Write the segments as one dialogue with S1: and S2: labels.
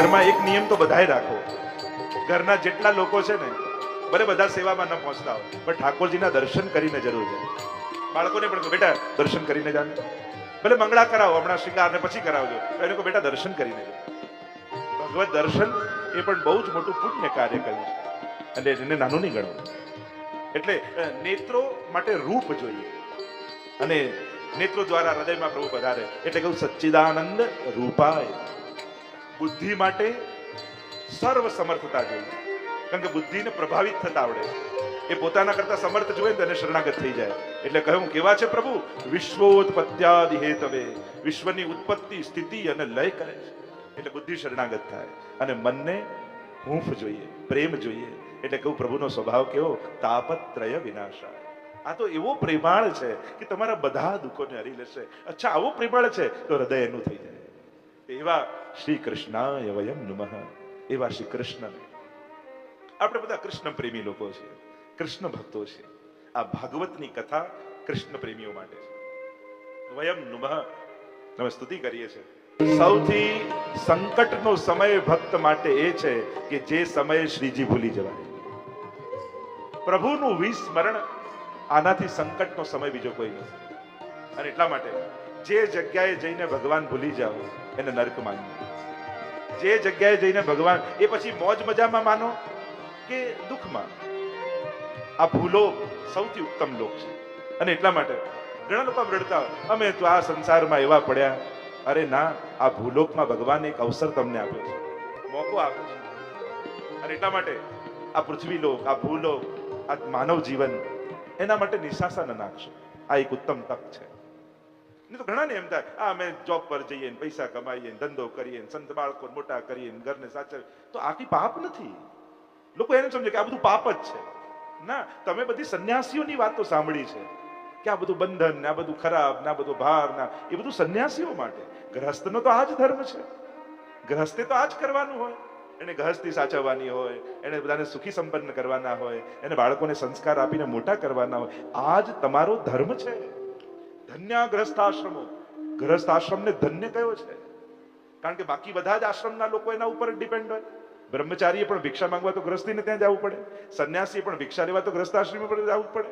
S1: ઘરમાં એક નિયમ તો બધાય રાખો, ઘરના જેટલા લોકો છે ને ભલે બધા સેવામાં ન પહોંચતા હોય પણ ઠાકોરજીના દર્શન કરીને જરૂર જાય. બાળકોને પણ કહો બેટા દર્શન કરીને જાને, ભલે મંગળા કરાવો હમણાં શૃંગાર ને પછી કરાવજો, એને કહો બેટા દર્શન કરીને જાઓ. ભગવત દર્શન એ પણ બહુ જ મોટું પુણ્ય કાર્ય કર્યું છે અને એને નાનું નહીં ગણવું. એટલે નેત્રો માટે રૂપ જોઈએ અને નેત્રો દ્વારા હૃદયમાં પ્રભુ પધારે એટલે કહું સચ્ચિદાનંદ રૂપાય. બુદ્ધિ માટે સર્વ સમર્થતા જોઈએ, કારણ કે બુદ્ધિને પ્રભાવિત થતા આવડે, એ પોતાના કરતા સમર્થ જોઈએ તેને શરણાગત થઈ જાય. એટલે કહ્યું કેવા છે પ્રભુ, વિશ્વોત્પત્યાદિ હેતવે, વિશ્વની ઉત્પત્તિ સ્થિતિ અને લય કરે છે. એટલે બુદ્ધિ શરણાગત થાય અને મનને હૂંફ જોઈએ, પ્રેમ જોઈએ. એટલે કહું પ્રભુનો સ્વભાવ કેવો, તાપત્રય વિનાશા. આ તો એવો પ્રેમાળ છે કે તમારા બધા દુઃખોને હરી લેશે. અચ્છા આવો પ્રેમાળ છે તો હૃદય એનું થઈ જાય. એવા શ્રી કૃષ્ણાય વયમ નમઃ. એવા શ્રી કૃષ્ણને આપણે બધા કૃષ્ણ પ્રેમી લોકો છીએ, કૃષ્ણ ભક્તો છીએ. આ ભાગવતની કથા કૃષ્ણ પ્રેમીઓ માટે છે. વયમ નમઃ અમે સ્તુતિ કરીએ છીએ. સૌથી સંકટનો સમય ભક્ત માટે એ છે કે જે સમયે શ્રીજી ભૂલી જવાય. પ્રભુનું વિસ્મરણ આનાથી સંકટનો સમય બીજો કોઈ નથી. અને એટલા માટે જે જગ્યાએ જઈને ભગવાન ભૂલી જાઓ એને નર્ક માનવું. જે જગ્યાએ જઈને ભગવાન એ પછી મોજ મજામાં માનો કે દુઃખમાં, આ ભૂલો સૌથી ઉત્તમ લોક છે. અને એટલા માટે ઘણા લોકો રડતા અમે તો આ સંસારમાં એવા પડ્યા. અરે ના, આ ભૂલોકમાં ભગવાન એક અવસર તમને આપ્યો છે, મોકો આપ્યો છે. અને એટલા માટે આ પૃથ્વી લોક, આ ભૂલોક, આ માનવ જીવન એના માટે નિશાસા ન નાખશો. આ એક ઉત્તમ તક છે. નહીં તો ઘણાને એમ થાય આ અમે જોબ પર જઈએ ને પૈસા કમાઈએ ને ધંધો કરીએ ને સંત બાળકો મોટા કરીએ ને ઘરને સાચવીએ તો આ કઈ પાપ નથી. લોકો એને સમજે કે આ બધું પાપ જ છે. ના, તમે બધી સંન્યાસીઓની વાતો સાંભળી છે કે આ બધું બંધન ને આ બધું ખરાબ ને આ બધું ભાર ના, એ બધું સંન્યાસીઓ માટે. ગ્રહસ્થનો તો આ જ ધર્મ છે. ગ્રહસ્થે તો આ જ કરવાનું હોય. એને ગૃહસ્થી સાચવવાની હોય, એને બધાને સુખી સંપન્ન કરવાના હોય, એને બાળકોને સંસ્કાર આપીને મોટા કરવાના હોય. આ જ તમારો ધર્મ છે. ધન્ય ગ્રહસ્થાશ્રમો. ગ્રહસ્થાશ્રમને ધન્ય કયો છે? કારણ કે બાકી બધા જ આશ્રમના લોકો એના ઉપર ડિપેન્ડ હોય. બ્રહ્મચારીએ પણ ભિક્ષા માંગવા તો ગ્રસ્તીને ત્યાં જવું પડે, સંન્યાસી પણ ભિક્ષા લેવા તો ગ્રસ્તાશ્રમ પર જવું પડે.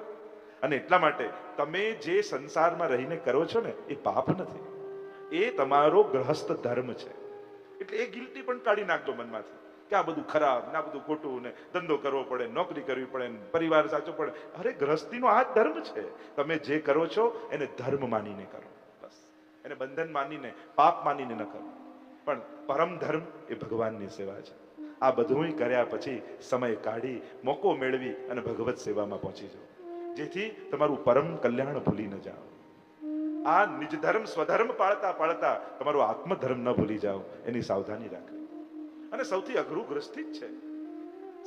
S1: અને એટલા માટે તમે જે સંસારમાં રહીને કરો છો ને એ પાપ નથી, એ તમારો ગ્રહસ્થ ધર્મ છે. એટલે એ ગિલ્ટી પણ કાઢી નાખજો મનમાંથી કે આ બધું ખરાબ ને આ બધું ખોટું ને ધંધો કરવો પડે, નોકરી કરવી પડે, પરિવાર સાચવો પડે. અરે ગ્રહસ્થીનો આ જ ધર્મ છે. તમે જે કરો છો એને ધર્મ માનીને કરો, બસ. એને બંધન માનીને, પાપ માનીને ન કરો. પણ પરમ ધર્મ એ ભગવાનની સેવા છે. આ બધું કર્યા પછી સમય કાઢી મોકો મેળવી અને ભગવત સેવામાં પહોંચી જાઓ, જેથી તમારું પરમ કલ્યાણ ભૂલી ન જાઓ. આ નિજ ધર્મ સ્વધર્મ પાળતા પાળતા તમારો આત્મધર્મ ન ભૂલી જાઓ, એની સાવધાની રાખવી. અને સૌથી અઘરું ગ્રસ્થી જ છે.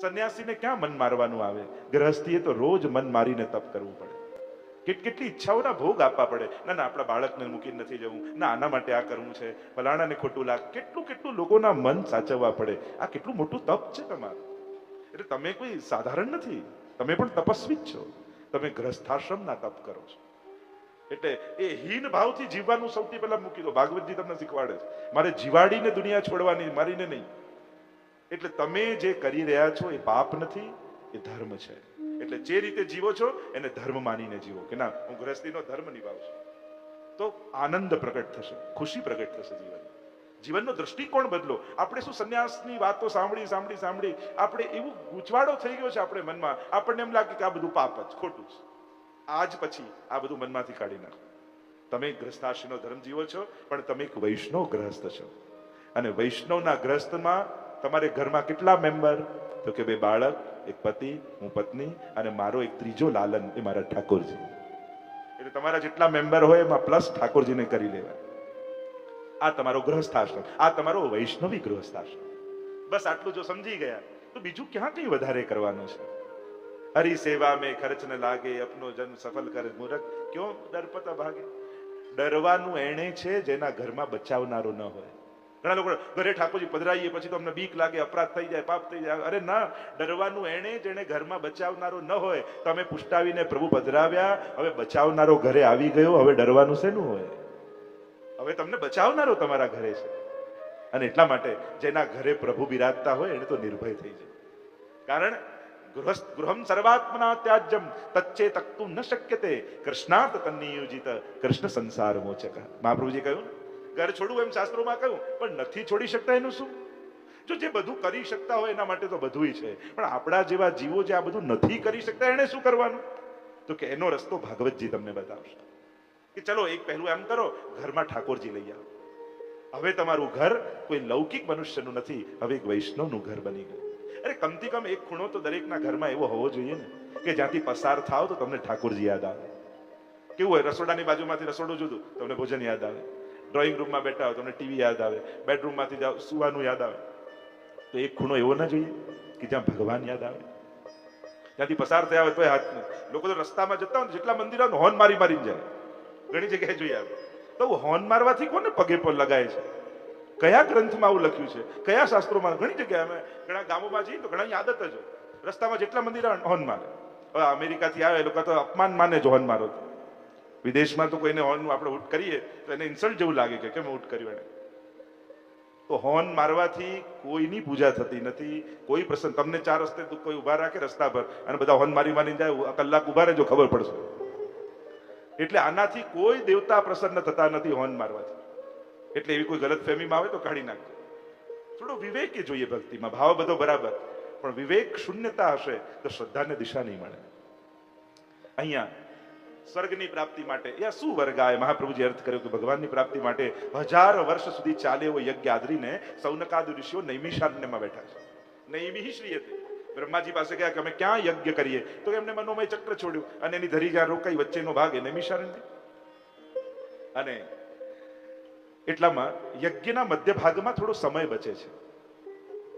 S1: સંન્યાસીને ક્યાં મન મારવાનું આવે? ગ્રહસ્થીએ તો રોજ મન મારીને તપ કરવું પડે. કેટલી ઈચ્છાઓના ભોગ આપવા પડે. ના ના, આપણા બાળકને મૂકીને નથી જવું, ના આના માટે આ કરવું છે, ફલાણાને ખોટું લાગ. કેટલું લોકોના મન સાચવવા પડે. આ કેટલું મોટું તપ છે તમારું. એટલે તમે કોઈ સાધારણ નથી, તમે પણ તપસ્વી જ છો. તમે ગ્રસ્થાશ્રમના તપ કરો છો. એટલે એ હીન ભાવથી જીવવાનું સૌથી પહેલા મૂકી દો. ભાગવતજી તમને શીખવાડે છે મારે જીવાડીને દુનિયા છોડવાની, મારીને નહીં. એટલે તમે જે કરી રહ્યા છો એ પાપ નથી, એ ધર્મ છે. એટલે જે રીતે જીવો છો એને ધર્મ માનીને જીવો કે ના હું ગૃહસ્થીનો ધર્મ નિભાવું છું, તો આનંદ પ્રગટ થશે, ખુશી પ્રગટ થશે. જીવનનો દ્રષ્ટિકોણ બદલો. આપણે શું સંન્યાસની વાતો સાંભળી આપણે એવું ગૂંચવાડો થઈ ગયો છે આપણે મનમાં. આપણને એમ લાગે કે આ બધું પાપ જ, ખોટું છે. આજ પછી આ બધું મનમાંથી કાઢી નાખો. તમે ગ્રસ્થાશ્રમનો ધર્મ જીવો છો, પણ તમે એક વૈષ્ણવ ગ્રહસ્થ છો. અને વૈષ્ણવના ગ્રહસ્થમાં તમારે ઘરમાં કેટલા મેમ્બર? તો કે 2 બાળક, 1 પતિ, હું પત્ની અને મારો એક ત્રીજો લાલન, એ મારા ઠાકોરજી. એટલે તમારા જેટલા મેમ્બર હોય એમાં પ્લસ ઠાકોરજીને કરી લેવાય. આ તમારો ગ્રહસ્થાશ્રમ, આ તમારો વૈષ્ણવી ગ્રહસ્થાશ્રમ. બસ આટલું જો સમજી ગયા તો બીજું ક્યાં કઈ વધારે કરવાનું છે? હરી સેવા મેં ખર્ચ ન લાગે, અપનો જન્મ સફળ કરે મૂરખ, ક્યો ડરપતા ભાગે. ડરવાનું એણે છે જેના ઘરમાં બચાવનારો ન હોય. ઘણા લોકો ઘરે ઠાકોરજી પધરાઈએ પછી તો અમને બીક લાગે, અપરાધ થઈ જાય, પાપ થઈ જાય. અરે ના, ડરવાનું એણે જેને ઘરમાં બચાવનારો ન હોય. તમે પુષ્ટાવીને પ્રભુ પધરાવ્યા, હવે બચાવનારો ઘરે આવી ગયો, હવે ડરવાનું શેનું હોય? હવે તમને બચાવનારો તમારા ઘરે છે. અને એટલા માટે જેના ઘરે પ્રભુ બિરાજતા હોય એને તો નિર્ભય થઈ જાય. કારણ ગૃહમ સર્વાત્મના ત્યાજ્યમ તચ્ચે તક્તું ન શક્યતે કૃષ્ણાર્થ તન્નિયોજિત કૃષ્ણ સંસાર મોચક. મહાપ્રભુજી કહ્યું ઘર છોડવું એમ શાસ્ત્રોમાં કહ્યું, પણ નથી છોડી શકતા એનું શું? જો જે બધું કરી શકતા હોય એના માટે તો બધુંય છે, પણ આપણા જેવા જીવો જે આ બધું નથી કરી શકતા એને શું કરવાનું? તો કે એનો રસ્તો ભાગવતજી તમને બતાવશે કે ચલો એક પહેલું એમ કરો, ઘરમાં ઠાકોરજી લઈ આવો. હવે તમારું ઘર કોઈ લૌકિક મનુષ્યનું નથી, હવે એક વૈષ્ણવનું ઘર બની ગયું. અરે કમથી કમ એક ખૂણો તો દરેકના ઘરમાં એવો હોવો જોઈએ ને કે જ્યાંથી પસાર થાવ તો તમને ઠાકોરજી યાદ આવે. કેવું હોય, રસોડાની બાજુમાંથી રસોડું જુદું, તમને ભોજન યાદ આવે. ડ્રોઈંગ રૂમમાં બેઠા હોય તમને ટીવી યાદ આવે. બેડરૂમમાંથી જાઓ સુવાનું યાદ આવે. તો એક ખૂણો એવો ના જોઈએ કે જ્યાં ભગવાન યાદ આવે? ત્યાંથી પસાર થયા હોય તો હાથ લોકો તો રસ્તામાં જતા હોય જેટલા મંદિરો હોર્ન મારી મારીને જાય. ઘણી જગ્યાએ જોઈએ આવે તો હોર્ન મારવાથી કોને પગે પર લગાય છે? કયા ગ્રંથમાં આવું લખ્યું છે? કયા શાસ્ત્રોમાં? ઘણી જગ્યાએ અમે ઘણા ગામોમાં જઈએ તો ઘણાની આદત જ રસ્તામાં જેટલા મંદિર હોર્ન મારે. હવે અમેરિકાથી આવે એ લોકો તો અપમાન માને જ હોર્ન મારો. વિદેશમાં તો કોઈને હોર્ન આપણે ઉઠ કરીએ તો એને ઇન્સલ્ટ જેવું લાગે કે કેમ ઉઠ કર્યું એને. તો હોર્ન મારવાથી કોઈની પૂજા થતી નથી. કોઈ પ્રસંગ તમને ચાર રસ્તે કોઈ ઉભા રાખે રસ્તા પર અને બધા હોર્ન મારી મારીને જાય, કલાક ઉભા રહેજો ખબર પડશે. એટલે આનાથી કોઈ દેવતા પ્રસન્ન થતા નથી હોર્ન મારવાથી. એટલે એવી કોઈ ગલત ફહેમીમાં આવે તો કાઢી નાખજો. થોડો વિવેક જોઈએ ભક્તિમાં. ભાવ બધો બરાબર, પણ વિવેક શૂન્યતા હશે તો શ્રદ્ધાને દિશા નહીં મળે. અહીંયા સ્વર્ગની પ્રાપ્તિ માટે યા શું વર્ગાય? મહાપ્રભુજી અર્થ કર્યો કે ભગવાનની પ્રાપ્તિ માટે 1000 વર્ષ સુધી ચાલે એવો યજ્ઞ આદરીને સૌનકાદિ ઋષિઓ નૈમિષારણ્યમાં બેઠા છે. નૈમિહિ શ્રીયતે. બ્રહ્માજી પાસે ગયા કે અમે ક્યાં યજ્ઞ કરીએ? તો એમને મનોમય ચક્ર છોડ્યું અને એની ધરી જ્યાં રોકાઈ વચ્ચેનો ભાગ એ નૈમિષારણ્ય. અને એટલામાં યજ્ઞના મધ્ય ભાગમાં થોડો સમય બચે છે.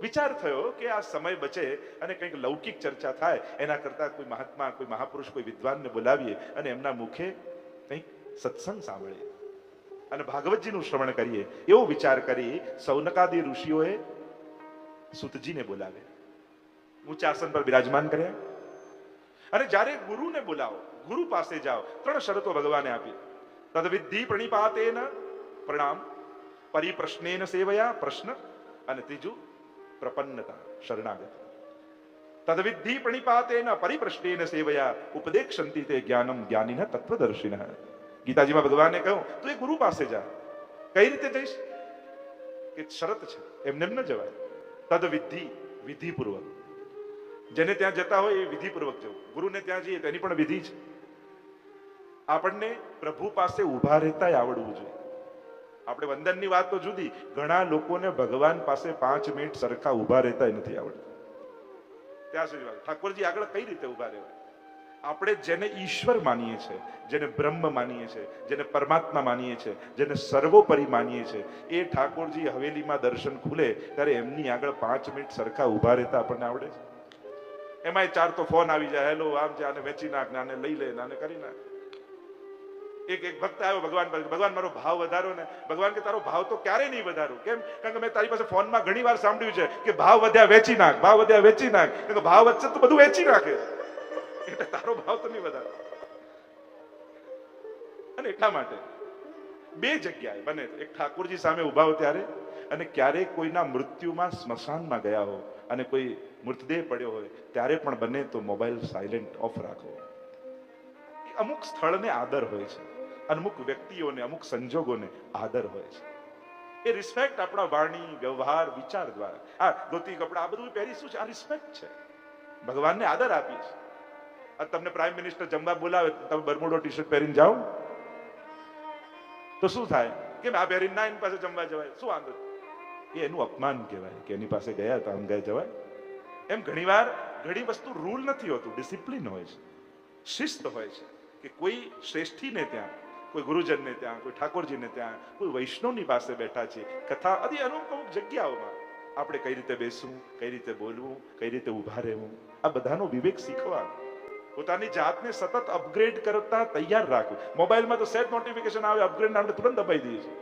S1: વિચાર થયો કે આ સમય બચે અને કંઈક લૌકિક ચર્ચા થાય એના કરતા કોઈ મહાત્મા, કોઈ મહાપુરુષ, કોઈ વિદ્વાનને બોલાવીએ અને એમના મુખે કંઈક સત્સંગ સાંભળીએ અને ભાગવતજીનું શ્રવણ કરીએ. એવો વિચાર કરી સૌનકાદી ઋષિઓએ સુતજીને બોલાવે, ઊંચા આસન પર બિરાજમાન કર્યા. અને જ્યારે ગુરુને બોલાવો, ગુરુ પાસે જાઓ, 3 શરતો ભગવાને આપી. તદવિધિ પ્રણિપાતેન પ્રણામ, પરિપ્રશ્નેન સેવયા પ્રશ્ન, અને ત્રીજું પ્રપન્નતા શરણાગત. તદવિધિ પ્રણિપાતેન પરિપ્રશ્નેન સેવયા ઉપદેક્ષંતિ તે જ્ઞાનમ જ્ઞાનિનઃ તત્વદર્શિનઃ. ગીતાજીમાં ભગવાને કહ્યું તું એ ગુરુ પાસે જા. કઈ રીતે જઈશ? કે શરત છે, એમને એમ ન જવાય. તદવિધિ, વિધિપૂર્વક. જેને ત્યાં જતા હોય એ વિધિપૂર્વક જવું. ગુરુને ત્યાં જઈએ તો એની પણ વિધિ છે. આપણને પ્રભુ પાસે ઉભા રહેતા આવડવું જોઈએ. આપણે વંદનની વાત તો જુદી, ઘણા લોકોને ભગવાન પાસે 5 મિનિટ સરખા ઉભા રહેતા નથી આવડતું. ત્યાં સુધી વાત ઠાકોરજી આગળ કઈ રીતે ઉભા રહેવાય? આપણે જેને ઈશ્વર માનીએ છીએ, જેને બ્રહ્મ માનીએ છીએ, જેને પરમાત્મા માનીએ છીએ, જેને સર્વોપરી માનીએ છીએ, એ ઠાકોરજી હવેલીમાં દર્શન ખુલે ત્યારે એમની આગળ 5 મિનિટ સરખા ઉભા રહેતા આપણને આવડે છે? એમાંય 4 તો ફોન આવી જાય, હેલો આમ છે, આને વેચી નાખ, આને લઈ લે, આને કરી નાખ. એક ભક્ત આવ્યો ભગવાન પાસે, ભગવાન મારો ભાવ વધારો ને. ભગવાન કે તારો ભાવ તો ક્યારે નહીં વધારું. કેમ? કારણ કે મેં તારી પાસે ફોનમાં ઘણી વાર સાંભળ્યું છે કે ભાવ વધ્યા વેચી નાખ, ભાવ વધ્યા વેચી નાખ. કે ભાવ વધશે તો બધું વેચી નાખે, એટલે તારો ભાવ તો નહીં વધારો. અને એટલા માટે 2 જગ્યાએ બને, એક ઠાકોરજી સામે ઉભા હો ત્યારે, અને ક્યારેક કોઈના મૃત્યુમાં સ્મશાનમાં ગયા હો અને કોઈ મૃતદેહ પડ્યો હોય ત્યારે પણ બને તો મોબાઈલ સાયલેન્ટ ઓફ રાખો. અમુક સ્થળને આદર હોય છે, અમુક વ્યક્તિઓને, અમુક સંજોગોને આદર હોય છે. એ રિસ્પેક્ટ આપણા વાણી, વ્યવહાર, વિચાર દ્વારા. આ ધોતી કપડા આ બધું પહેરીશું છે, આ રિસ્પેક્ટ છે. ભગવાનને આદર આપીએ છીએ. આ તમને પ્રાઇમ મિનિસ્ટર જમવા બોલાવે, તમે બરમુડો ટી શર્ટ પહેરીને જાઓ તો શું થાય? કે આ પહેરીને ના એની પાસે જમવા જવાય, શું વાંધો? એ એનું અપમાન કહેવાય કે એની પાસે ગયા તો આમ ગયા જવાય. એમ ઘણી વસ્તુ રૂલ નથી હોતું, ડિસિપ્લિન હોય છે, શિસ્ત હોય છે. કે કોઈ શ્રેષ્ઠીને ત્યાં, કોઈ ગુરુજનને ત્યાં, કોઈ ઠાકોરજીને ત્યાં, કોઈ વૈષ્ણવની પાસે બેઠા છે, કથા આદિ અમુક જગ્યાઓમાં આપણે કઈ રીતે બેસવું, કઈ રીતે બોલવું, કઈ રીતે ઉભા રહેવું, આ બધાનો વિવેક શીખવા. પોતાની જાતને સતત અપગ્રેડ કરતા તૈયાર રાખવું. મોબાઈલમાં તો સેટ નોટિફિકેશન આવે, અપગ્રેડ આપણે તુરંત દબાઈ દઈએ છીએ,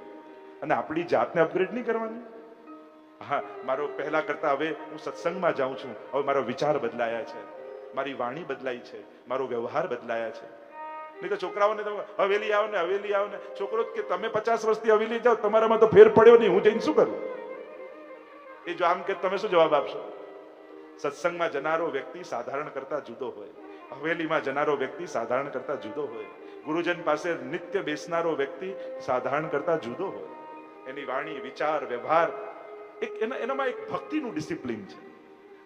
S1: અને આપણી જાતને અપગ્રેડ નહીં કરવાની. હા, મારો પહેલા કરતા હવે હું સત્સંગમાં જાઉં છું, હવે મારો વિચાર બદલાયા છે, મારી વાણી બદલાઈ છે, મારો વ્યવહાર બદલાયા છે. નહીં તો છોકરાઓને તો હવેલી આવો ને, હવેલી આવો ને. છોકરો કે તમે 50 વર્ષથી હવેલી જાઓ, તમારામાં તો ફેર પડ્યો નહીં, હું જઈને શું કરું? એ જો આમ કે તમે શું જવાબ આપશો? સત્સંગમાં જનારો વ્યક્તિ સાધારણ કરતા જુદો હોય, હવેલીમાં જનારો વ્યક્તિ સાધારણ કરતા જુદો હોય, ગુરુજન પાસે નિત્ય બેસનારો વ્યક્તિ સાધારણ કરતા જુદો હોય. એની વાણી, વિચાર, વ્યવહાર એનામાં એક ભક્તિનું ડિસિપ્લિન છે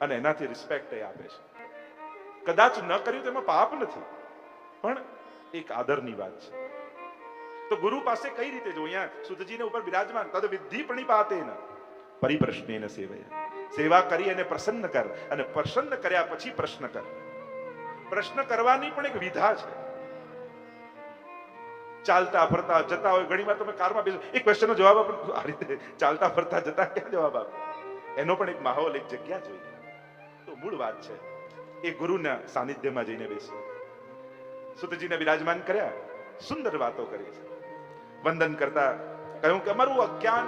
S1: અને એનાથી રિસ્પેક્ટ એ આપે છે. કદાચ ન કર્યું તો એમાં પાપ નથી, પણ એક આદરની વાત છે. તો ગુરુ પાસે કઈ રીતે જો અહીંયા સુતજીને ઉપર બિરાજમાન તદ વિધિ પ્રણિપાતેન પરિપ્રશ્નેન સેવયા, સેવા કરી અને પ્રસન્ન કર, અને પ્રસન્ન કર્યા પછી પ્રશ્ન કર. પ્રશ્ન કરવાની પણ એક વિધા છે. ચાલતા ફરતા જતા હોય, ઘણી વાર તમે કારમાં બેસો, એક ક્વેશ્ચનનો જવાબ આપો, આ રીતે ચાલતા ફરતા જતા ક્યાં જવાબ આપો? એનો પણ એક માહોલ, એક જગ્યા જોઈએ. તો મૂળ વાત છે એ ગુરુના સાનિધ્યમાં જઈને બેસવું. સુતજીને બિરાજમાન કર્યા, સુંદર વાતો કરી છે. વંદન કરતા કહ્યું કે અમારું અજ્ઞાન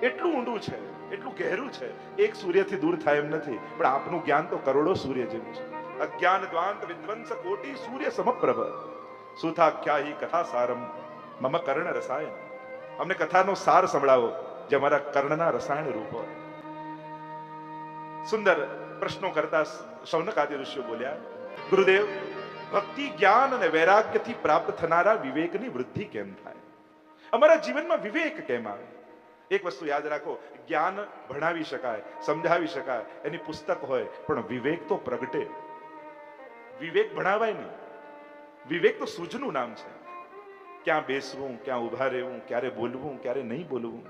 S1: એટલું ઊંડું છે, એટલું ગહેરું છે, એક સૂર્યથી દૂર થાય એમ નથી, પણ આપનું જ્ઞાન તો કરોડો સૂર્ય જેવું છે. અજ્ઞાન દ્વાંત વિધ્વંસ કોટી સૂર્ય સમપ્રભ સુથાખ્યાહી કથા સારમ મમ કર્ણ રસાયણ. અમને કથાનો સાર સંભળાવો જે અમારા કર્ણના રસાયણ રૂપ હોય. સુંદર પ્રશ્નો કરતા શૌનક આદિ ઋષિઓ બોલ્યા, ગુરુદેવ, ભક્તિ, જ્ઞાન અને વૈરાગ્યથી પ્રાપ્ત થનારા વિવેકની વૃદ્ધિ કેમ થાય? અમારા જીવનમાં વિવેક કેમ આવે? એક વસ્તુ યાદ રાખો, જ્ઞાન ભણાવી શકાય, સમજાવી શકાય, એની પુસ્તક હોય, પણ વિવેક તો પ્રગટે. વિવેક ભણાવાય નહીં. વિવેક તો સૂઝનું નામ છે. ક્યાં બેસવું, ક્યાં ઉભા રહેવું, ક્યારે બોલવું, ક્યારે નહીં બોલવું,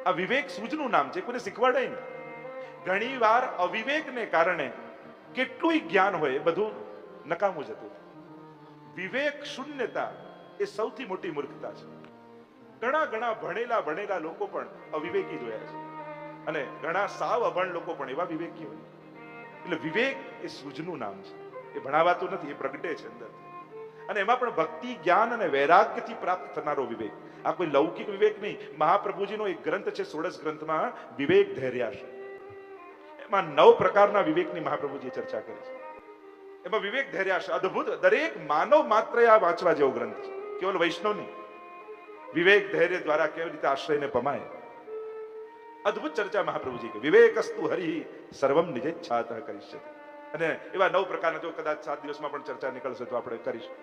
S1: આ વિવેક સૂઝનું નામ છે, કોઈને શીખવાડાય નહીં. ઘણી વાર અવિવેકને કારણે કેટલું જ્ઞાન હોય એ બધું નકામું જતું. વિવેક શૂન્યતા એ સૌથી મોટી મૂર્ખતા છે. ઘણા ભણેલા લોકો પણ અવિવેકી જોયા છે, અને ઘણા સાવ અભણ લોકો પણ એવા વિવેકી હોય. એટલે વિવેક એ સૂઝનું નામ છે, એ ભણાવાતું નથી, એ પ્રગટે છે અંદર. અને એમાં પણ ભક્તિ, જ્ઞાન અને વૈરાગ્યથી પ્રાપ્ત થનારો વિવેક. આ કોઈ લૌકિક વિવેક નહીં. મહાપ્રભુજીનો એક ગ્રંથ છે, 16 ગ્રંથમાં વિવેક ધૈર્યાશય. એમાં 9 પ્રકારના વિવેકની મહાપ્રભુજી ચર્ચા કરી છે. એમાં વિવેક ધૈર્યાશય અદ્ભુત, દરેક માનવ માત્ર આ વાંચવા જેવો ગ્રંથ છે, કેવલ વૈષ્ણવ નહીં. વિવેક ધૈર્ય દ્વારા કેવી રીતે આશ્રયને પમાય, અદ્ભુત ચર્ચા મહાપ્રભુજી કે વિવેકસ્તુ હરિ સર્વમ નિજેચ્છાતઃ કરિષ્યતિ. અને એવા 9 પ્રકારના, જો કદાચ 7 દિવસમાં પણ ચર્ચા નીકળશે તો આપણે કરીશું.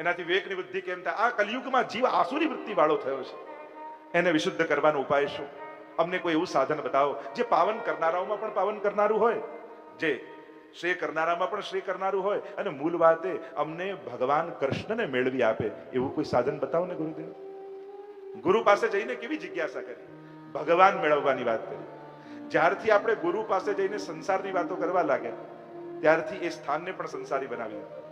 S1: એનાથી વિવેકની વૃદ્ધિ કેમ થાય? આ કલિયુગમાં જીવ આસુરી વૃત્તિ વાળો થયો છે, એને વિશુદ્ધ કરવાનો ઉપાય શું? અમને કોઈ એવું સાધન બતાવો જે પાવન કરનારાઓમાં પણ પાવન કરનારું હોય, જે શ્રેય કરનારામાં પણ શ્રેય કરનારું હોય, અને મૂળ વાતે અમને ભગવાન કૃષ્ણને મેળવી આપે એવું કોઈ સાધન બતાવો ને ગુરુદેવ. ગુરુ પાસે જઈને કેવી જિજ્ઞાસા કરી? ભગવાન મેળવવાની વાત કરી. જ્યારથી આપણે ગુરુ પાસે જઈને સંસારની વાતો કરવા લાગ્યા, ત્યારથી એ સ્થાનને પણ સંસારી બનાવી દીધું.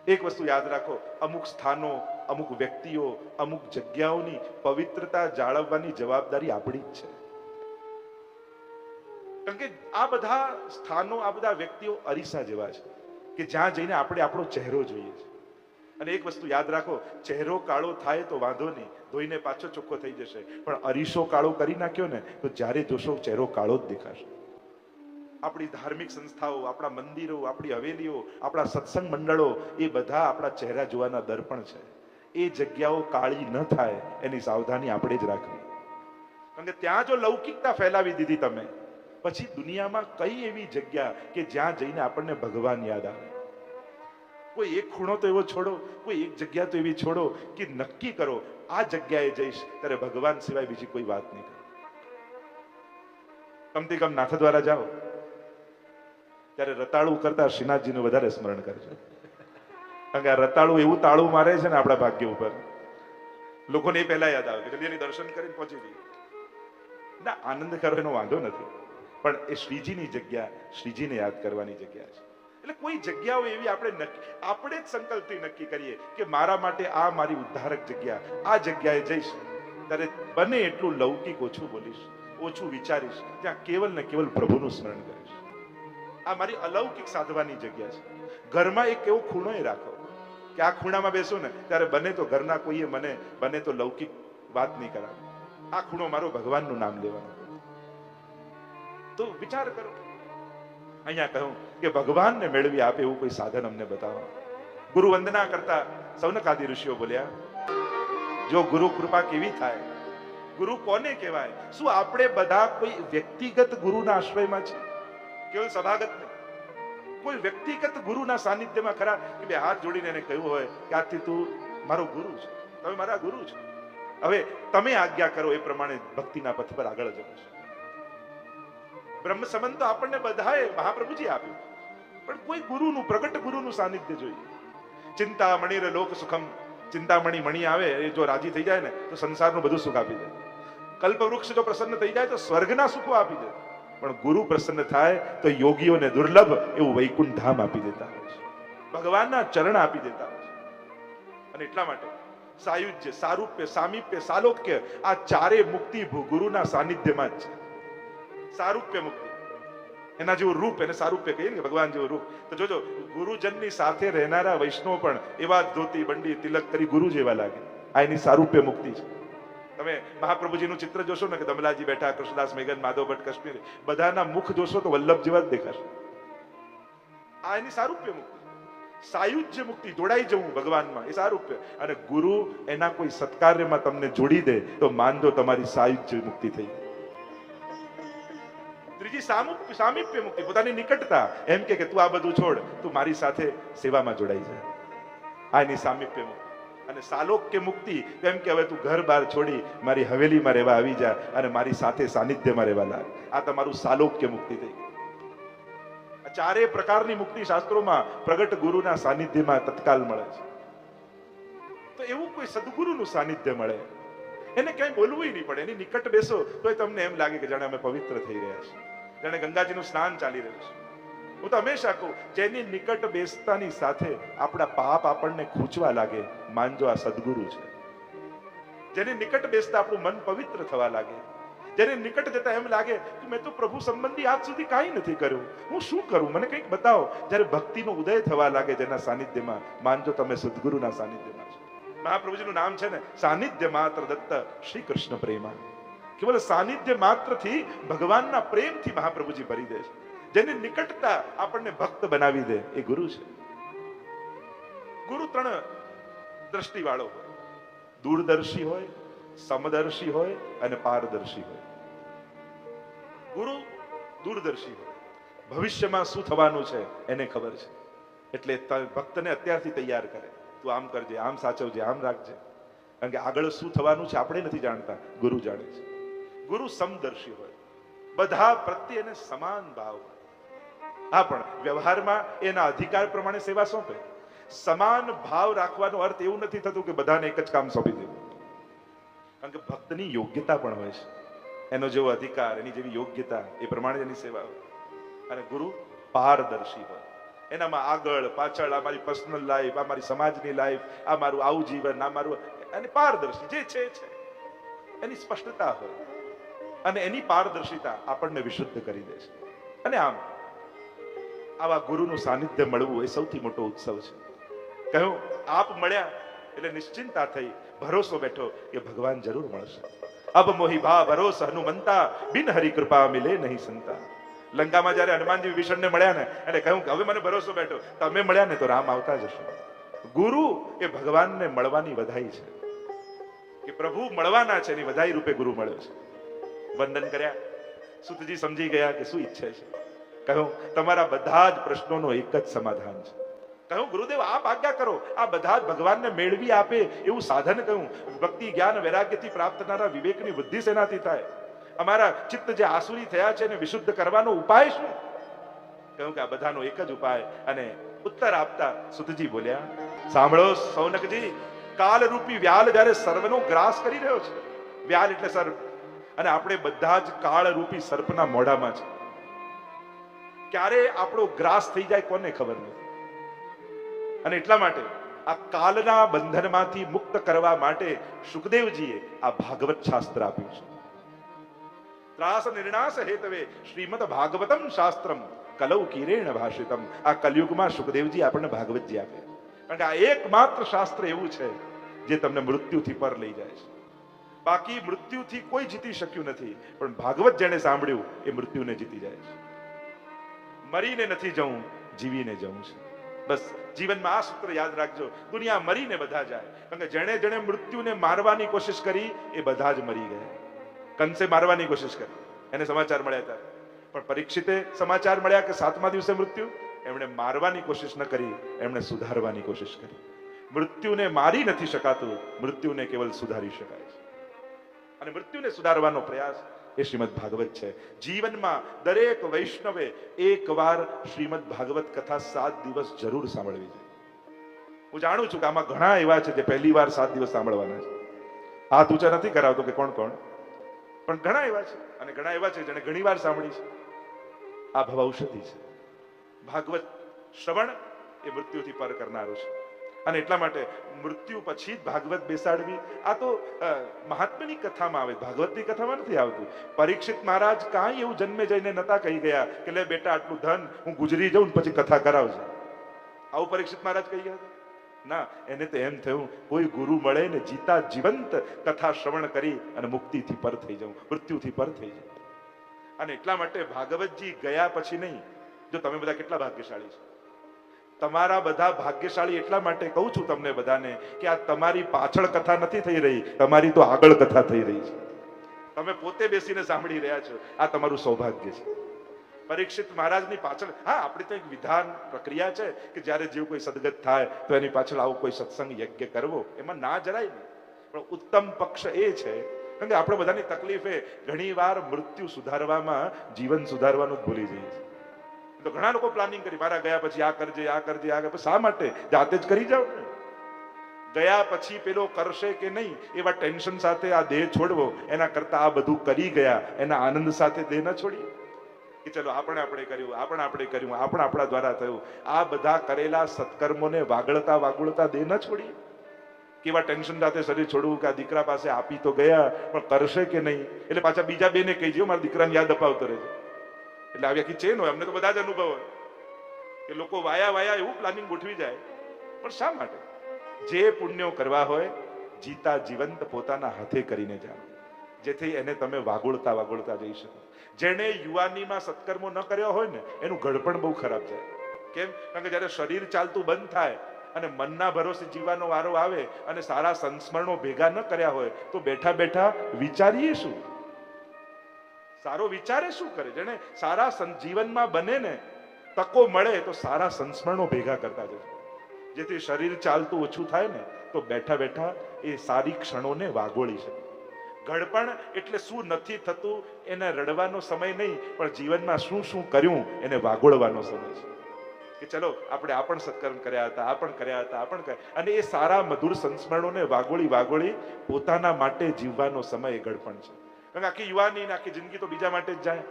S1: એક વસ્તુ યાદ રાખો, અમુક સ્થાનો, અમુક વ્યક્તિઓ, અમુક જગ્યાઓની પવિત્રતા જાળવવાની જવાબદારી આપણી જ છે. કારણ કે આ બધા સ્થાનો, આ બધા વ્યક્તિઓ અરીસા જેવા છે કે જ્યાં જઈને આપણે આપણો ચહેરો જોઈએ છે. અને એક વસ્તુ યાદ રાખો, ચહેરો કાળો થાય તો વાંધો નહીં, ધોઈને પાછો ચોખ્ખો થઈ જશે, પણ અરીસો કાળો કરી નાખ્યો ને તો જ્યારે જોશો ચહેરો કાળો જ દેખાશે. આપણી ધાર્મિક સંસ્થાઓ, આપણા મંદિરો, આપણી હવેલીઓ, આપણા સત્સંગ મંડળો, એ બધા આપણા ચહેરા જોવાના દર્પણ છે. એ જગ્યાઓ કાળી ન થાય એની સાવધાની આપણે જ રાખવી. કારણ કે ત્યાં જો લૌકિકતા ફેલાવી દીધી તમે, પછી દુનિયામાં કઈ એવી જગ્યા કે જ્યાં જઈને આપણને ભગવાન યાદ આવે? કોઈ એક ખૂણો તો એવો છોડો, કોઈ એક જગ્યા તો એવી છોડો કે નક્કી કરો આ જગ્યાએ જઈશ ત્યારે ભગવાન સિવાય બીજી કોઈ વાત નહીં કરો. કમથી કમ નાથ દ્વારા જાઓ ત્યારે રતાળું કરતા શ્રીનાથજીનું વધારે સ્મરણ કરજો. કારણ કે આ રતાળું એવું તાળું મારે છે ને આપણા ભાગ્ય ઉપર, લોકોને એ પહેલા યાદ આવે કે જલ્દી દર્શન કરીને પહોંચી જઈએ. ના, આનંદ કરો એનો વાંધો નથી, પણ એ શ્રીજીની જગ્યા, શ્રીજીને યાદ કરવાની જગ્યા છે. એટલે કોઈ જગ્યાઓ એવી આપણે જ સંકલ્પથી નક્કી કરીએ કે મારા માટે આ મારી ઉદ્ધારક જગ્યા, આ જગ્યાએ જઈશ ત્યારે બને એટલું લૌકિક ઓછું બોલીશ, ઓછું વિચારીશ, ત્યાં કેવલ ને કેવલ પ્રભુનું સ્મરણ કરીશ. આ મારી અલૌકિક સાધવાની જગ્યા છે. ઘરમાં એક એવો ખૂણો રાખો કે આ ખૂણામાં બેસો ને ત્યારે બને તો ઘરના કોઈએ મને બને તો લૌકિક વાત નહીં કરાવે, આ ખૂણો મારો ભગવાનનું નામ લેવાનું. તો વિચાર કરો. અહીંયા કહ્યું કે ભગવાનને મેળવી આપે એવું કોઈ સાધન અમને બતાવો. ગુરુ વંદના કરતા સૌનકાદિ ઋષિઓ બોલ્યા, જો ગુરુ કૃપા કેવી થાય ગુરુ કોને કહેવાય? શું આપણે બધા કોઈ વ્યક્તિગત ગુરુના આશ્રયમાં છે? કેવલ સભાગત નહીં, કોઈ વ્યક્તિગત ગુરુના સાનિધ્યમાં ખરા કે બે હાથ જોડીને એને કહ્યું હોય કે આજથી તું મારો ગુરુ છે, તમે મારા ગુરુ છો, હવે તમે આજ્ઞા કરો એ પ્રમાણે ભક્તિના પથ પર આગળ જવું છે. બ્રહ્મ સંબંધ તો આપણને બધાએ મહાપ્રભુજી આપ્યું, પણ કોઈ ગુરુનું, પ્રગટ ગુરુનું સાનિધ્ય જોઈએ. ચિંતામણી લોક સુખમ, ચિંતામણી મણી આવે એ જો રાજી થઈ જાય ને તો સંસારનું બધું સુખ આપી દે. કલ્પવૃક્ષ જો પ્રસન્ન થઈ જાય તો સ્વર્ગના સુખો આપી દે. પણ ગુરુ પ્રસન્ન થાય તો યોગીઓને દુર્લભ એવું વૈકુંઠ ધામ આપી દેતા હોય છે, ભગવાનના ચરણ આપી દેતા હોય છે. અને એટલા માટે સાયુજ્ય, સારૂપ્ય, સામીપ્ય, સાલોક્ય આ ચારે મુક્તિ ગુરુના સાનિધ્યમાં જ છે. સારૂપ્ય મુક્તિ, એના જેવું રૂપ, એને સારૂપ્ય કહીએ ને, ભગવાન જેવું રૂપ. તો જોજો, ગુરુજનની સાથે રહેનારા વૈષ્ણવ પણ એવા ધોતી બંડી તિલક કરી ગુરુ જેવા લાગે. આ એની સારૂપ્ય મુક્તિ છે. તમે મહાપ્રભુજીનું ચિત્ર જોશો ને કે દમલાજી બેઠા, કૃષ્ણદાસ મેઘન, માધવ ભટ્ટ કાશ્મીર, બધાના મુખ જોશો તો વલ્લભ જેવા જ દેખાશે. આ એની સારૂપ્ય મુક્તિ, સાયુજ્ય મુક્તિ, જોડાઈ જવું ભગવાનમાં, એ સારૂપ્ય. અને ગુરુ એના કોઈ સત્કાર્યમાં તમને જોડી દે તો માનજો તમારી સાયુજ્ય મુક્તિ થઈ. ત્રીજી સામીપ્ય મુક્તિ, પોતાની નિકટતા. એમ કે તું આ બધું છોડ, તું મારી સાથે સેવામાં જોડાઈ જાય. આ એની સામીપ્ય મુક્તિ. અને સાલોક્ય મુક્તિ એમ કે હવે તું ઘર બાર છોડી મારી હવેલીમાં રહેવા આવી જા અને મારી સાથે સાનિધ્યમાં રહેવા લાગ. આ તમારું સાલોક્ય મુક્તિ થઈ. આ ચારે પ્રકારની મુક્તિ શાસ્ત્રોમાં પ્રગટ ગુરુના સાનિધ્યમાં તત્કાલ મળે છે. તો એવું કોઈ સદગુરુનું સાનિધ્ય મળે, એને ક્યાંય બોલવું નહીં પડે, એની નિકટ બેસો તો તમને એમ લાગે કે જાણે અમે પવિત્ર થઈ રહ્યા છીએ, જાણે ગંગાજીનું સ્નાન ચાલી રહ્યું છે. હું તો હંમેશા કહું, જેની નિકટ બેસતાની સાથે આપણા પાપ આપણને ખૂંચવા લાગે, માનજો આ સદગુરુ છે. જેની નિકટ બેસતા આપણું મન પવિત્ર થવા લાગે, જેની નિકટ જતા એમ લાગે કે મેં તો પ્રભુ સંબંધી આજ સુધી કાંઈ નથી કર્યું, હું શું કરું, મને કંઈક બતાવો. જ્યારે ભક્તિનો ઉદય થવા લાગે જેના સાનિધ્યમાં, માનજો તમે સદગુરુના સાનિધ્યમાં છો. મહાપ્રભુજીનું નામ છે ને સાનિધ્ય માત્ર દત્ત શ્રી કૃષ્ણ પ્રેમા. કેવલ સાનિધ્ય માત્રથી ભગવાનના પ્રેમથી મહાપ્રભુજી ભરી દે છે. જેની નિકટતા આપણને ભક્ત બનાવી દે એ ગુરુ છે. ગુરુ ત્રણ દ્રષ્ટિ વાળો હોય, દૂરદર્શી હોય, સમદર્શી હોય અને પારદર્શી હોય. ગુરુ દૂરદર્શી હોય, ભવિષ્યમાં શું થવાનું છે એને ખબર છે, એટલે ભક્તને અત્યારથી તૈયાર કરે. તું આમ કરજે, આમ સાચવજે, આમ રાખજે. કારણ કે આગળ શું થવાનું છે આપણે નથી જાણતા, ગુરુ જાણે છે. ગુરુ સમદર્શી હોય, બધા પ્રત્યે એને સમાન ભાવ હોય. હા, પણ વ્યવહારમાં એના અધિકાર પ્રમાણે સેવા સોંપે. સમાન ભાવ રાખવાનો અર્થ એવું નથી થતું કે બધાને એક જ કામ સોંપી દેવું. કારણ કે ભક્તની યોગ્યતા પણ હોય છે, એનો જેવો અધિકાર, એની જેવી યોગ્યતા, એ પ્રમાણે એની સેવા હોય. અને ગુરુ પારદર્શી હોય, એનામાં આગળ પાછળ, આ મારી પર્સનલ લાઈફ, આ મારી સમાજની લાઈફ, આ મારું આવું જીવન, આ મારું, અને પારદર્શી જે છે એની સ્પષ્ટતા હોય. અને એની પારદર્શિતા આપણને વિશુદ્ધ કરી દે છે. અને આમ આવા ગુરુનું સાનિધ્ય મળવું એ સૌથી મોટો ઉત્સવ છે. કહ્યું, આપ મળ્યા એટલે નિશ્ચિંતા થઈ, ભરોસો બેઠો કે ભગવાન જરૂર મળશે. અબ મોહી ભા ભરોસ હનુમંતા, બિન હરિ કૃપા મિલે નહીં સંતા. લંકામાં જયારે હનુમાનજી વિભીષણને મળ્યા ને, એટલે કહ્યું કે હવે મને ભરોસો બેઠો, તમે મળ્યા ને તો રામ આવતા જશે. ગુરુ એ ભગવાનને મળવાની વધાઈ છે, કે પ્રભુ મળવાના છે એની વધાઈ રૂપે ગુરુ મળ્યો છે. વંદન કર્યા, સુતજી સમજી ગયા કે શું ઈચ્છે છે. કહ્યું, તમારા બધા જ પ્રશ્નોનો એક જ સમાધાન છે. કહ્યું, ગુરુદેવ આપ આજ્ઞા કરો, આ બધા જ ભગવાનને મેળવી આપે એવું સાધન કહ્યું. ભક્તિ, જ્ઞાન, વૈરાગ્યથી પ્રાપ્ત થનારા વિવેકની વૃદ્ધિ શેનાથી થાય? અમારા ચિત્ત જે આસુરી થયા છે એને વિશુદ્ધ કરવાનો ઉપાય શું? કહ્યું કે આ બધાનો એક જ ઉપાય. અને ઉત્તર આપતા સુતજી બોલ્યા, સાંભળો સૌનકજી, કાળરૂપી વ્યાલ જ્યારે સર્વનો ગ્રાસ કરી રહ્યો છે, વ્યાલ એટલે સર્પ, અને આપણે બધા જ કાળરૂપી સર્પના મોઢામાં છે. ક્યારે આપણો ગ્રાસ થઈ જાય કોને ખબર નથી. અને એટલા માટે આ કાલના બંધનમાંથી મુક્ત કરવા માટે સુખદેવજીએ આ ભાગવત શાસ્ત્ર આપ્યું છે. ત્રાસ નિર્ણાસ હેતવે શ્રીમદ ભાગવતમ શાસ્ત્રમ કલૌ કિરેણ ભાષિતમ. આ કલયુગમાં સુખદેવજી આપણને ભાગવતજી આપે. કારણ કે આ એકમાત્ર શાસ્ત્ર એવું છે જે તમને મૃત્યુથી પર લઈ જાય છે. બાકી મૃત્યુથી કોઈ જીતી શક્યું નથી, પણ ભાગવત જેણે સાંભળ્યું એ મૃત્યુને જીતી જાય છે. મરીને નથી જવું, જીવીને જવું છે. બસ જીવનમાં આ સૂત્ર યાદ રાખજો. દુનિયા મરીને બધા જાય, કારણ કે જેણે જેણે મૃત્યુને મારવાની કોશિશ કરી એ બધા જ મરી ગયા. કંસે મારવાની કોશિશ કરી, એને સમાચાર મળ્યા હતા. પણ પરીક્ષિતે સમાચાર મળ્યા કે 7મા દિવસે મૃત્યુ, એમણે મારવાની કોશિશ ન કરી, એમણે સુધારવાની કોશિશ કરી. મૃત્યુને મારી નથી શકાતું, મૃત્યુને કેવલ સુધારી શકાય છે. અને મૃત્યુને સુધારવાનો પ્રયાસ એ શ્રીમદ ભાગવત છે. જીવનમાં દરેક વૈષ્ણવે એકવાર શ્રીમદ ભાગવત કથા 7 દિવસ જરૂર સાંભળવી જોઈએ. હું જાણું છું કે આમાં ઘણા એવા છે જે પહેલી વાર 7 દિવસ સાંભળવાના છે. હાથ ઊંચા નથી કરાવતો કે કોણ કોણ, પણ ઘણા એવા છે અને ઘણા એવા છે જેને ઘણી વાર સાંભળી છે. આ ભવ ઔષધિ છે. ભાગવત શ્રવણ એ મૃત્યુથી પર કરનારું છે. અને એટલા માટે મૃત્યુ પછી જ ભાગવત બેસાડવી, આ તો મહાત્માની કથામાં આવે, ભાગવતની કથામાં નથી આવતું. પરીક્ષિત મહારાજ કાંઈ એવું જન્મે જઈને નતા કહી ગયા કે લે બેટા આટલું ધન હું ગુજરી જાઉં પછી કથા કરાવજો. આવું પરીક્ષિત મહારાજ કહી ગયા ના. એને તો એમ થયું કોઈ ગુરુ મળે ને જીતા જીવંત કથા શ્રવણ કરી અને મુક્તિથી પર થઈ જાઉં, મૃત્યુથી પર થઈ જાઉં. અને એટલા માટે ભાગવતજી ગયા પછી નહીં. જો તમે બધા કેટલા ભાગ્યશાળી છો, તમારા બધા ભાગ્યશાળી એટલા માટે કહું છું તમને બધાને કે આ તમારી પાછળ કથા નથી થઈ રહી, તમારી તો આગળ કથા થઈ રહી છે. તમે પોતે બેસીને સાંભળી રહ્યા છો, આ તમારું સૌભાગ્ય છે. પરીક્ષિત મહારાજની પાછળ, હા, આપણી તો એક વિધાન પ્રક્રિયા છે કે જ્યારે જેવું કોઈ સદગત થાય તો એની પાછળ આવું કોઈ સત્સંગ યજ્ઞ કરવો, એમાં ના જરાય નહીં. પણ ઉત્તમ પક્ષ એ છે કારણ કે આપણે બધાની તકલીફ એ ઘણી વાર મૃત્યુ સુધારવામાં જીવન સુધારવાનું જ ભૂલી જઈએ છીએ. તો ઘણા લોકો પ્લાનિંગ કરી મારા ગયા પછી આ કરજે આ કરજે આ કરજે. શા માટે? જાતે જ કરી જાવ ને. ગયા પછી પેલો કરશે કે નહીં એવા ટેન્શન સાથે આ દેહ છોડવો એના કરતા આ બધું કરી ગયા એના આનંદ સાથે દેહ ન છોડીએ કે ચલો આપણે કર્યું, આપણા દ્વારા થયું. આ બધા કરેલા સત્કર્મોને વાગળતા દેહ ન છોડીએ. કેવા ટેન્શન સાથે શરીર છોડવું કે આ દીકરા પાસે આપી તો ગયા પણ કરશે કે નહીં, એટલે પાછા બીજા બેને કહી દો મારા દીકરાને યાદ અપાવતો રહેજો. એટલે આવી આખી ચેન હોય. અમને તો બધા જ અનુભવ હોય કે લોકો વાયા એવું પ્લાનિંગ ગોઠવી જાય. પણ શા માટે? જે પુણ્યો કરવા હોય જીતા જીવંત પોતાના હાથે કરીને જાઓ, જેથી એને તમે વાગોળતા જઈ શકો. જેને યુવાનીમાં સત્કર્મો ન કર્યો હોય ને એનું ઘડપણ બહુ ખરાબ જાય. કેમ? કારણ કે જયારે શરીર ચાલતું બંધ થાય અને મનના ભરોસે જીવવાનો વારો આવે અને સારા સંસ્મરણો ભેગા ન કર્યા હોય તો બેઠા બેઠા વિચારીએ શું? સારો વિચારે શું કરે? જેને સારા જીવનમાં બને ને તકો મળે તો સારા સંસ્મરણો ભેગા કરતા જશે, જેથી શરીર ચાલતું ઓછું થાય ને તો બેઠા બેઠા એ સારી ક્ષણોને વાગોળી શકે. ઘડપણ એટલે શું નથી થતું એને રડવાનો સમય નહીં, પણ જીવનમાં શું શું કર્યું એને વાગોળવાનો સમય છે. કે ચલો આપણે આ પણ સત્કર્મ કર્યા હતા, આ પણ કર્યા હતા, અને એ સારા મધુર સંસ્મરણોને વાગોળી પોતાના માટે જીવવાનો સમય એ ઘડપણ છે. કારણ કે આખી યુવાની આખી જિંદગી તો બીજા માટે જ જાય.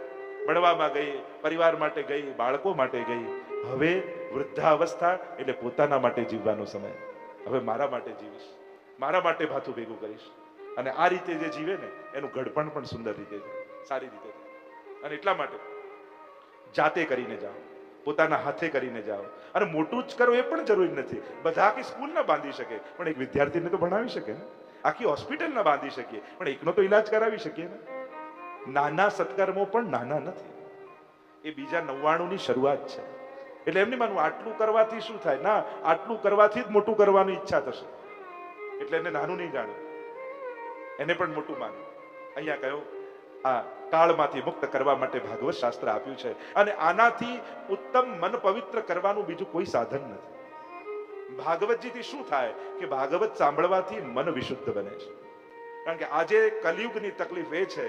S1: ભણવામાં ગઈ, પરિવાર માટે ગઈ, બાળકો માટે ગઈ. હવે વૃદ્ધાવસ્થા એટલે પોતાના માટે જીવવાનો સમય. હવે મારા માટે જીવીશ, મારા માટે ભાથું ભેગું કરીશ. અને આ રીતે જે જીવે ને એનું ઘડપણ પણ સુંદર રીતે થાય, સારી રીતે થાય. અને એટલા માટે જાતે કરીને જાઓ, પોતાના હાથે કરીને જાઓ. અને મોટું જ કરો એ પણ જરૂરી નથી. બધા આખી સ્કૂલ ના બાંધી શકે પણ એક વિદ્યાર્થીને તો ભણાવી શકે ને. આખી હોસ્પિટલ ના બાંધી શકીએ પણ એકનો તો ઈલાજ કરાવી શકીએ ને. નાના સત્કર્મો પણ નાના નથી, એ બીજા 99 ની શરૂઆત છે. એટલે એમ નહીં માનવું આટલું કરવાથી શું થાય, ના, આટલું કરવાથી જ મોટું કરવાની ઈચ્છા થશે. એટલે એને નાનું નહીં જાણવું, એને પણ મોટું માનવું. અહીંયા કહ્યું આ કાળમાંથી મુક્ત કરવા માટે ભાગવત શાસ્ત્ર આપ્યું છે. અને આનાથી ઉત્તમ મન પવિત્ર કરવાનું બીજું કોઈ સાધન નથી. ભાગવતજીથી શું થાય કે ભાગવત સાંભળવાથી મન વિશુદ્ધ બને છે. કારણ કે આજે કલિયુગની તકલીફ એ છે,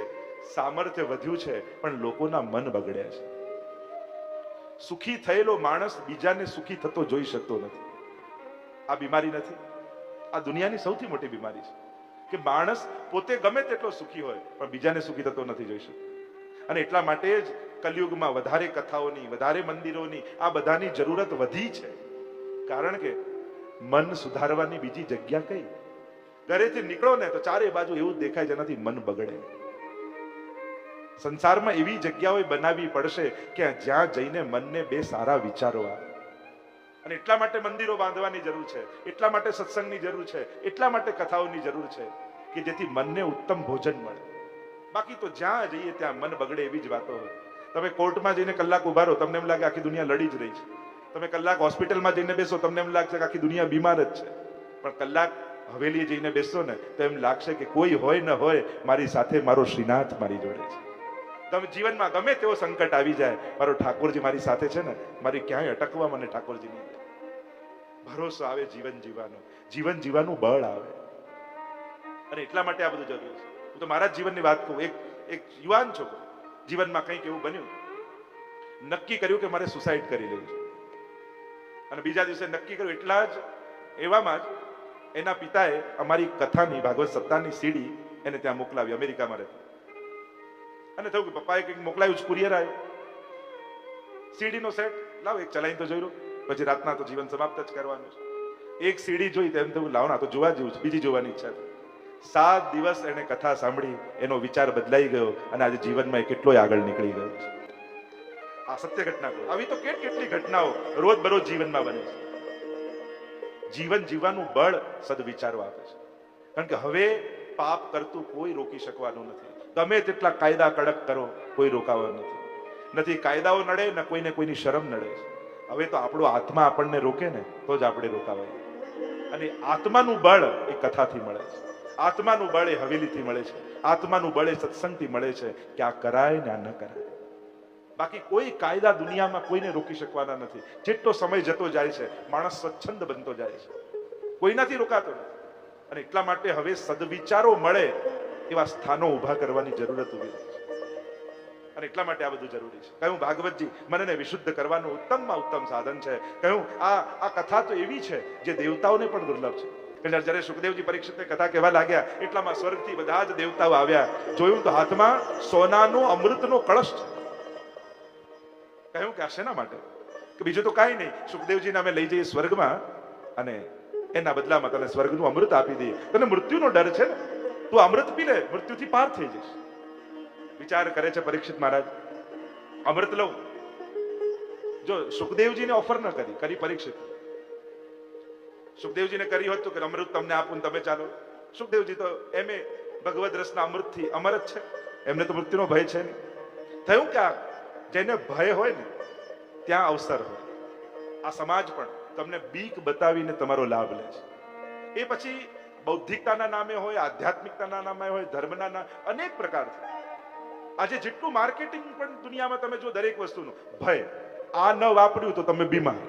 S1: સામર્થ્ય વધ્યું છે પણ લોકોના મન બગડ્યા છે. સુખી થયેલો માણસ બીજાને સુખી થતો જોઈ શકતો નથી. આ બીમારી નથી, આ દુનિયાની સૌથી મોટી બીમારી છે કે માણસ પોતે ગમે તેટલો સુખી હોય પણ બીજાને સુખી થતો નથી જોઈ શકતો. અને એટલા માટે જ કલિયુગમાં વધારે કથાઓની, વધારે મંદિરોની, આ બધાની જરૂરત વધી છે. કારણ કે મન સુધારવાની બીજી જગ્યા કઈ? ઘરેથી નીકળો ને તો ચારે બાજુ એવું જ દેખાય જેનાથી મન બગડે. સંસારમાં એવી જગ્યાઓ બનાવવી પડશે કે જ્યાં જઈને મનને બે સારા વિચારો આવે. અને એટલા માટે મંદિરો બાંધવાની જરૂર છે, એટલા માટે સત્સંગની જરૂર છે, એટલા માટે કથાઓની જરૂર છે કે જેથી મનને ઉત્તમ ભોજન મળે. બાકી તો જ્યાં જઈએ ત્યાં મન બગડે એવી જ વાતો હોય. તમે કોર્ટમાં જઈને કલાક ઉભા રહો, તમને એમ લાગે આખી દુનિયા લડી જ રહી છે. તમે કલાક હોસ્પિટલમાં જઈને બેસો, તમને એમ લાગશે કે આખી દુનિયા બીમાર જ છે. પણ કલાક હવેલીએ જઈને બેસશો ને તો એમ લાગશે કે કોઈ હોય ન હોય, મારી સાથે મારો શ્રીનાથ મારી જોડે છે. તમે જીવનમાં ગમે તેવો સંકટ આવી જાય, મારો ઠાકોરજી મારી સાથે છે ને, મારી ક્યાંય અટકવા મને ઠાકોરજી નહીં દે. ભરોસો આવે જીવન જીવવાનો, જીવન જીવવાનું બળ આવે. અને એટલા માટે આ બધું જરૂરી છે. હું તો મારા જીવનની વાત કહું. એક યુવાન છોકરો જીવનમાં કંઈક એવું બન્યું, નક્કી કર્યું કે મારે સુસાઇડ કરી લેવું છે. અને બીજા દિવસે નક્કી કર્યું, એટલા જ એવામાં જ એના પિતાએ અમારી કથાની ભાગવત સપ્તાહની સીડી એને ત્યાં મોકલાવી, અમેરિકામાં રહેતી. અને થયું કે પપ્પાએ કંઈક મોકલાયું, કુરિયર આવ્યું, સીડીનો સેટ લાવો, એક ચલાવીને તો જોઈ લો, પછી રાતના તો જીવન સમાપ્ત જ કરવાનું છે. એક સીડી જોઈ તેમ થયું લાવો ના તો જોવા જેવું છે, બીજી જોવાની ઈચ્છા થઈ. 7 દિવસ એને કથા સાંભળી, એનો વિચાર બદલાઈ ગયો અને આજે જીવનમાં એ કેટલોય આગળ નીકળી ગયો છે. આ સત્ય ઘટના. આવી તો કેટલી ઘટનાઓ રોજ બરોજ જીવનમાં બને છે. જીવન જીવવાનું બળ સદવિચારો આપે છે. કારણ કે હવે પાપ કરતું કોઈ રોકી શકવાનું નથી. ગમે તેટલા કાયદા કડક કરો, કોઈ રોકાવાનું નથી. કાયદાઓ નડે ને કોઈને કોઈની શરમ નડે છે. હવે તો આપણો આત્મા આપણને રોકે ને તો જ આપણે રોકાવાય. અને આત્માનું બળ એ કથાથી મળે છે, આત્માનું બળ એ હવેલીથી મળે છે, આત્માનું બળ એ સત્સંગથી મળે છે કે આ કરાય ને આ ન કરાય. બાકી કોઈ કાયદા દુનિયામાં કોઈને રોકી શકવાના નથી. જેટલો સમય જતો જાય છે, માણસ સ્વચ્છંદ બનતો જાય છે, કોઈનાથી રોકાતો નથી. અને એટલા માટે હવે સદવિચારો મળે એવા સ્થાનો ઉભા કરવાની જરૂરત ઉભી રહી છે. અને એટલા માટે આ બધું જરૂરી છે. કહ્યું ભાગવતજી મનને વિશુદ્ધ કરવાનું ઉત્તમમાં ઉત્તમ સાધન છે. કહ્યું આ કથા તો એવી છે જે દેવતાઓને પણ દુર્લભ છે. જ્યારે સુખદેવજી પરીક્ષિતને કથા કહેવા લાગ્યા, એટલામાં સ્વર્ગથી બધા જ દેવતાઓ આવ્યા. જોયું તો હાથમાં સોનાનો અમૃતનો કળશ છે. કહ્યું કે આ શેના માટે? કે બીજું તો કાંઈ નહીં, સુખદેવજીને અમે લઈ જઈએ સ્વર્ગમાં અને એના બદલામાં તને સ્વર્ગનું અમૃત આપી દઈએ. તને મૃત્યુનો ડર છે ને, તું અમૃત પી લે, મૃત્યુથી પાર થઈ જઈશ. વિચાર કરે છે પરીક્ષિત મહારાજ, અમૃત લઉં. જો સુખદેવજીને ઓફર ન કરી પરીક્ષિત. સુખદેવજીને કરી હોત તો કે અમૃત તમને આપું તમે ચાલો. સુખદેવજી તો એમે ભગવદ રસના અમૃતથી અમર જ છે, એમને તો મૃત્યુનો ભય છે નહીં. થયું કે જેને ભય હોય ને ત્યાં અવસર હોય. આ સમાજ પણ તમને બીક બતાવીને તમારો લાભ લે છે. એ પછી બૌદ્ધિકતાના નામે હોય, આધ્યાત્મિકતાના નામે હોય, ધર્મના નામે, અનેક પ્રકારથી. આજે જેટલું માર્કેટિંગ પણ દુનિયામાં તમે જો દરેક વસ્તુનું ભય, આ ન વાપર્યું તો તમે બીમાર,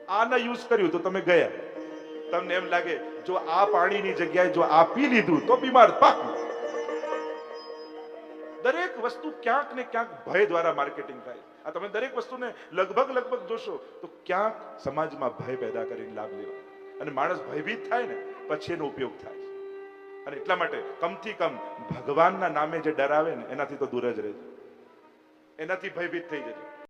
S1: આ ન યુઝ કર્યું તો તમે ગયા. તમને એમ લાગે જો આ પાણીની જગ્યાએ જો આ પી લીધું તો બીમાર પાકું. દરેક વસ્તુ ક્યાંક ને ક્યાંક ભય દ્વારા માર્કેટિંગ થાય. આ તમે દરેક વસ્તુને લગભગ જોશો તો ક્યાંક સમાજમાં ભય પેદા કરીને લાભ લેવા. અને માણસ ભયભીત થાય ને પછી એનો ઉપયોગ થાય છે. અને એટલા માટે કમથી કમ ભગવાનના નામે જે ડરાવે ને એનાથી તો દૂર જ રહેજો, એનાથી ભયભીત થઈ જજો.